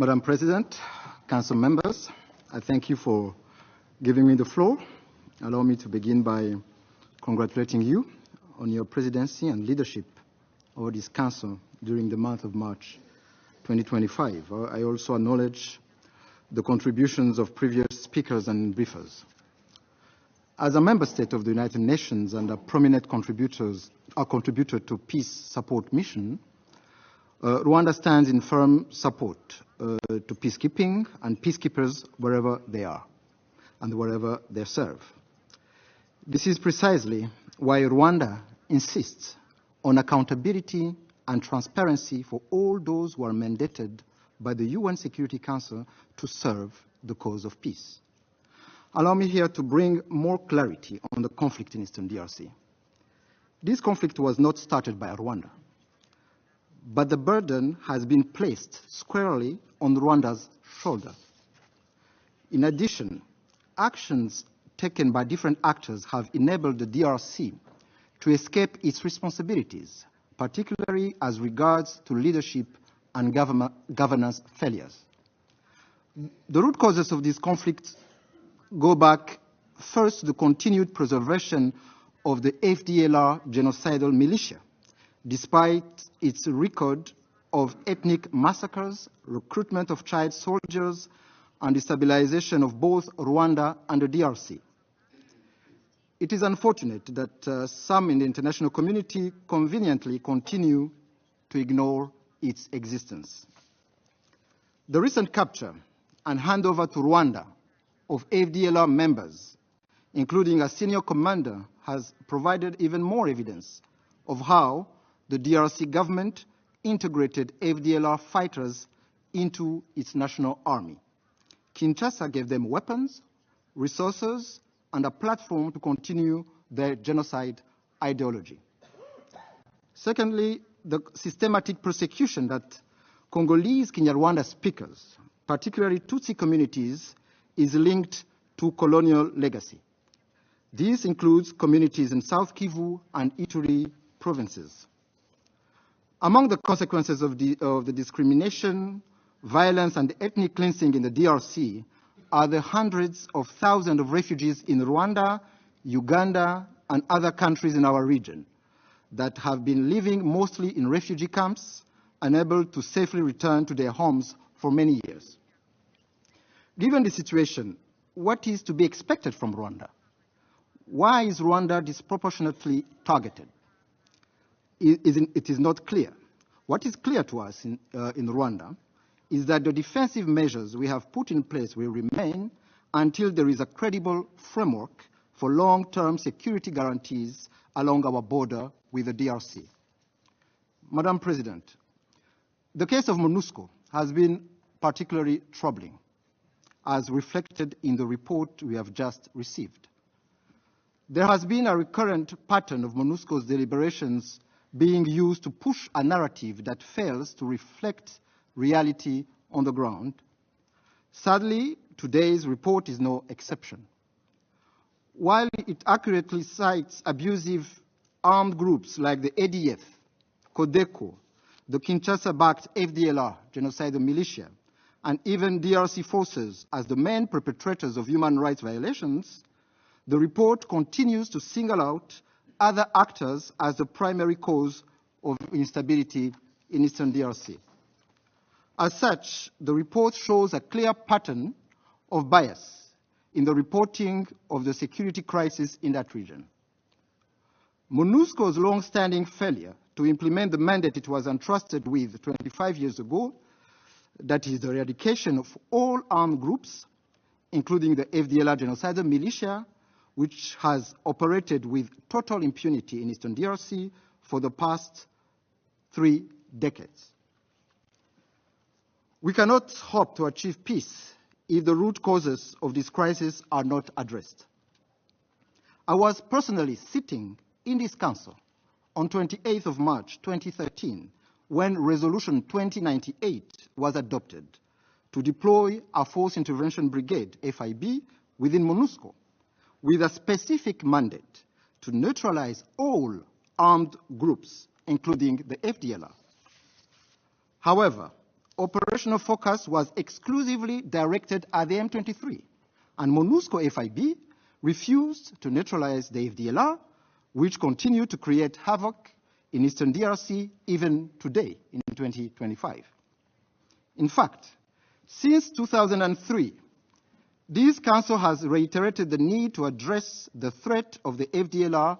Madam President, Council members, I thank you for giving me the floor. Allow me to begin by congratulating you on your presidency and leadership over this Council during the month of March 2025. I also acknowledge the contributions of previous speakers and briefers. As a member state of the United Nations and a prominent contributor to peace support mission, Rwanda stands in firm support to peacekeeping and peacekeepers wherever they are and wherever they serve. This is precisely why Rwanda insists on accountability and transparency for all those who are mandated by the UN Security Council to serve the cause of peace. Allow me here to bring more clarity on the conflict in Eastern DRC. This conflict was not started by Rwanda, but the burden has been placed squarely on Rwanda's shoulder. In addition, actions taken by different actors have enabled the DRC to escape its responsibilities, particularly as regards to leadership and governance failures. The root causes of this conflict go back first to the continued preservation of the FDLR genocidal militia, despite its record of ethnic massacres, recruitment of child soldiers, and destabilization of both Rwanda and the DRC. It is unfortunate that some in the international community conveniently continue to ignore its existence. The recent capture and handover to Rwanda of FDLR members, including a senior commander, has provided even more evidence of how the DRC government integrated FDLR fighters into its national army. Kinshasa gave them weapons, resources, and a platform to continue their genocide ideology. Secondly, the systematic persecution that Congolese Kinyarwanda speakers, particularly Tutsi communities, is linked to colonial legacy. This includes communities in South Kivu and Ituri provinces. Among the consequences of the discrimination, violence, and ethnic cleansing in the DRC are the hundreds of thousands of refugees in Rwanda, Uganda, and other countries in our region that have been living mostly in refugee camps, unable to safely return to their homes for many years. Given the situation, what is to be expected from Rwanda? Why is Rwanda disproportionately targeted? It is not clear. What is clear to us in Rwanda is that the defensive measures we have put in place will remain until there is a credible framework for long-term security guarantees along our border with the DRC. Madam President, the case of MONUSCO has been particularly troubling, as reflected in the report we have just received. There has been a recurrent pattern of MONUSCO's deliberations being used to push a narrative that fails to reflect reality on the ground. Sadly, today's report is no exception. While it accurately cites abusive armed groups like the ADF, Codeco, the Kinshasa-backed FDLR, genocidal militia, and even DRC forces as the main perpetrators of human rights violations, the report continues to single out other actors as the primary cause of instability in Eastern DRC. As such, the report shows a clear pattern of bias in the reporting of the security crisis in that region. MONUSCO's long-standing failure to implement the mandate it was entrusted with 25 years ago, that is the eradication of all armed groups, including the FDLR genocidal militia, which has operated with total impunity in Eastern DRC for the past 3 decades. We cannot hope to achieve peace if the root causes of this crisis are not addressed. I was personally sitting in this council on 28th of March 2013 when Resolution 2098 was adopted to deploy a Force Intervention Brigade, FIB, within MONUSCO, with a specific mandate to neutralize all armed groups, including the FDLR. However, operational focus was exclusively directed at the M23, and MONUSCO FIB refused to neutralize the FDLR, which continued to create havoc in eastern DRC even today in 2025. In fact, since 2003, this Council has reiterated the need to address the threat of the FDLR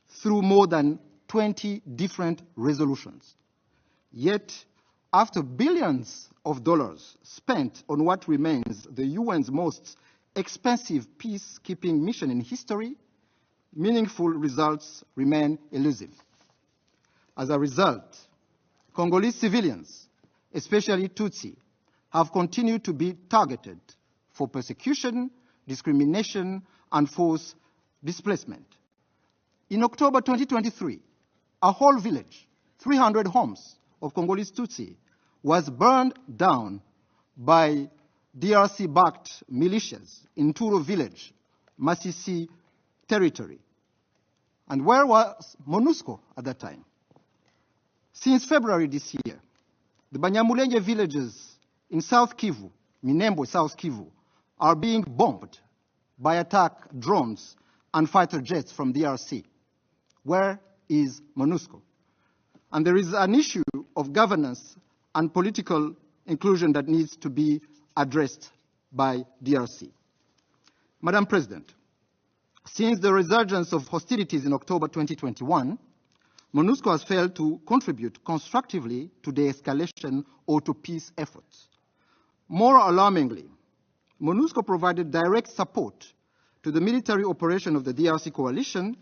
through more than 20 different resolutions. Yet, after billions of dollars spent on what remains the UN's most expensive peacekeeping mission in history, meaningful results remain elusive. As a result, Congolese civilians, especially Tutsi, have continued to be targeted for persecution, discrimination, and forced displacement. In October 2023, a whole village, 300 homes of Congolese Tutsi, was burned down by DRC-backed militias in Turo village, Masisi territory. And where was MONUSCO at that time? Since February this year, the Banyamulenge villages in South Kivu, Minembwe, South Kivu, are being bombed by attack drones and fighter jets from DRC. Where is MONUSCO? And there is an issue of governance and political inclusion that needs to be addressed by DRC. Madam President, since the resurgence of hostilities in October 2021, MONUSCO has failed to contribute constructively to the escalation or to peace efforts. More alarmingly, MONUSCO provided direct support to the military operation of the DRC coalition,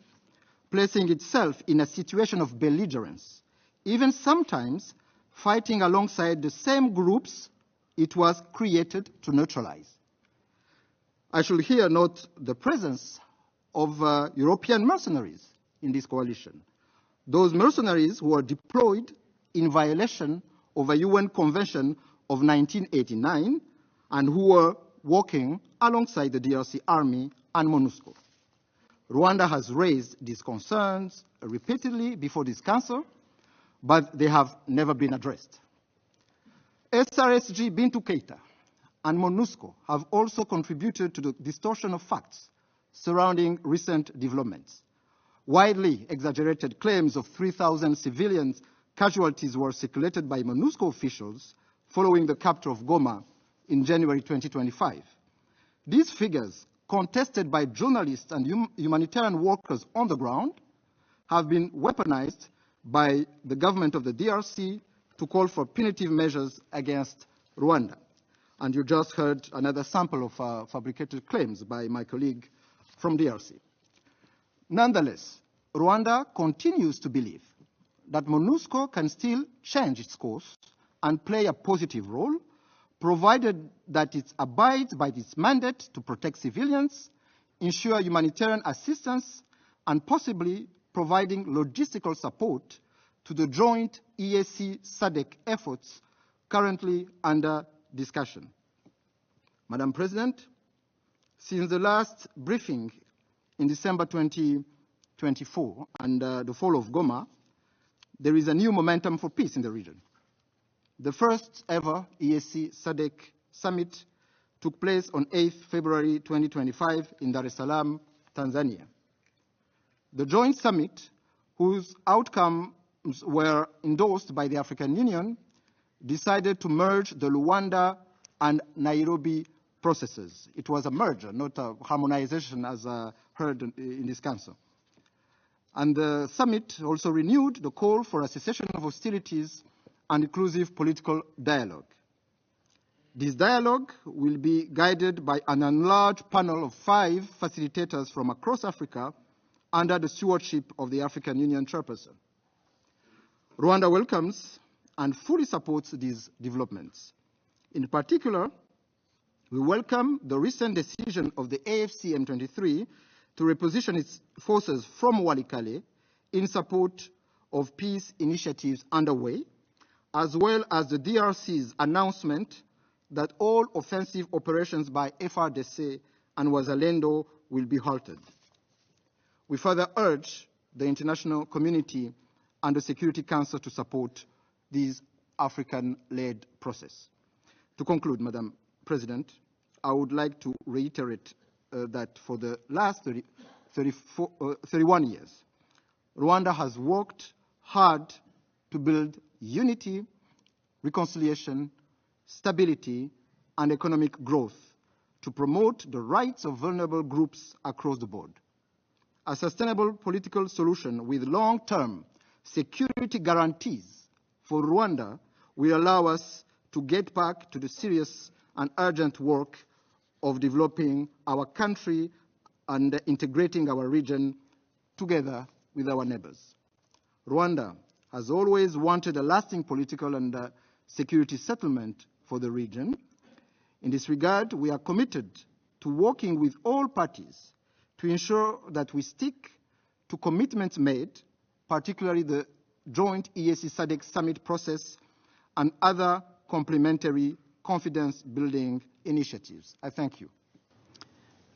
placing itself in a situation of belligerence, even sometimes fighting alongside the same groups it was created to neutralize. I should here note the presence of European mercenaries in this coalition, those mercenaries who are deployed in violation of a UN Convention of 1989 and who were working alongside the DRC Army and MONUSCO. Rwanda has raised these concerns repeatedly before this Council, but they have never been addressed. SRSG Bintu Keita and MONUSCO have also contributed to the distortion of facts surrounding recent developments. Widely exaggerated claims of 3,000 civilian casualties were circulated by MONUSCO officials following the capture of Goma in January 2025. These figures, contested by journalists and humanitarian workers on the ground, have been weaponized by the government of the DRC to call for punitive measures against Rwanda. And you just heard another sample of fabricated claims by my colleague from DRC. Nonetheless, Rwanda continues to believe that MONUSCO can still change its course and play a positive role, provided that it abides by its mandate to protect civilians, ensure humanitarian assistance, and possibly providing logistical support to the joint EAC-SADC efforts currently under discussion. Madam President, since the last briefing in December 2024 and the fall of Goma, there is a new momentum for peace in the region. The first ever EAC-SADC summit took place on 8th February 2025 in Dar es Salaam, Tanzania. The joint summit, whose outcomes were endorsed by the African Union, decided to merge the Luanda and Nairobi processes. It was a merger, not a harmonization as heard in this Council. And the summit also renewed the call for a cessation of hostilities and inclusive political dialogue. This dialogue will be guided by an enlarged panel of 5 facilitators from across Africa under the stewardship of the African Union chairperson. Rwanda welcomes and fully supports these developments. In particular, we welcome the recent decision of the AFC M23 to reposition its forces from Walikale in support of peace initiatives underway, as well as the DRC's announcement that all offensive operations by FRDC and Wazalendo will be halted. We further urge the international community and the Security Council to support these African-led process. To conclude, Madam President, I would like to reiterate that for the last 31 years, Rwanda has worked hard to build unity, reconciliation, stability, and economic growth to promote the rights of vulnerable groups across the board. A sustainable political solution with long-term security guarantees for Rwanda will allow us to get back to the serious and urgent work of developing our country and integrating our region together with our neighbors. Rwanda has always wanted a lasting political and security settlement for the region. In this regard, we are committed to working with all parties to ensure that we stick to commitments made, particularly the joint EAC SADC summit process and other complementary confidence-building initiatives. I thank you.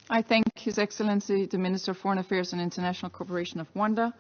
I thank His Excellency, the Minister of Foreign Affairs and International Cooperation of Rwanda.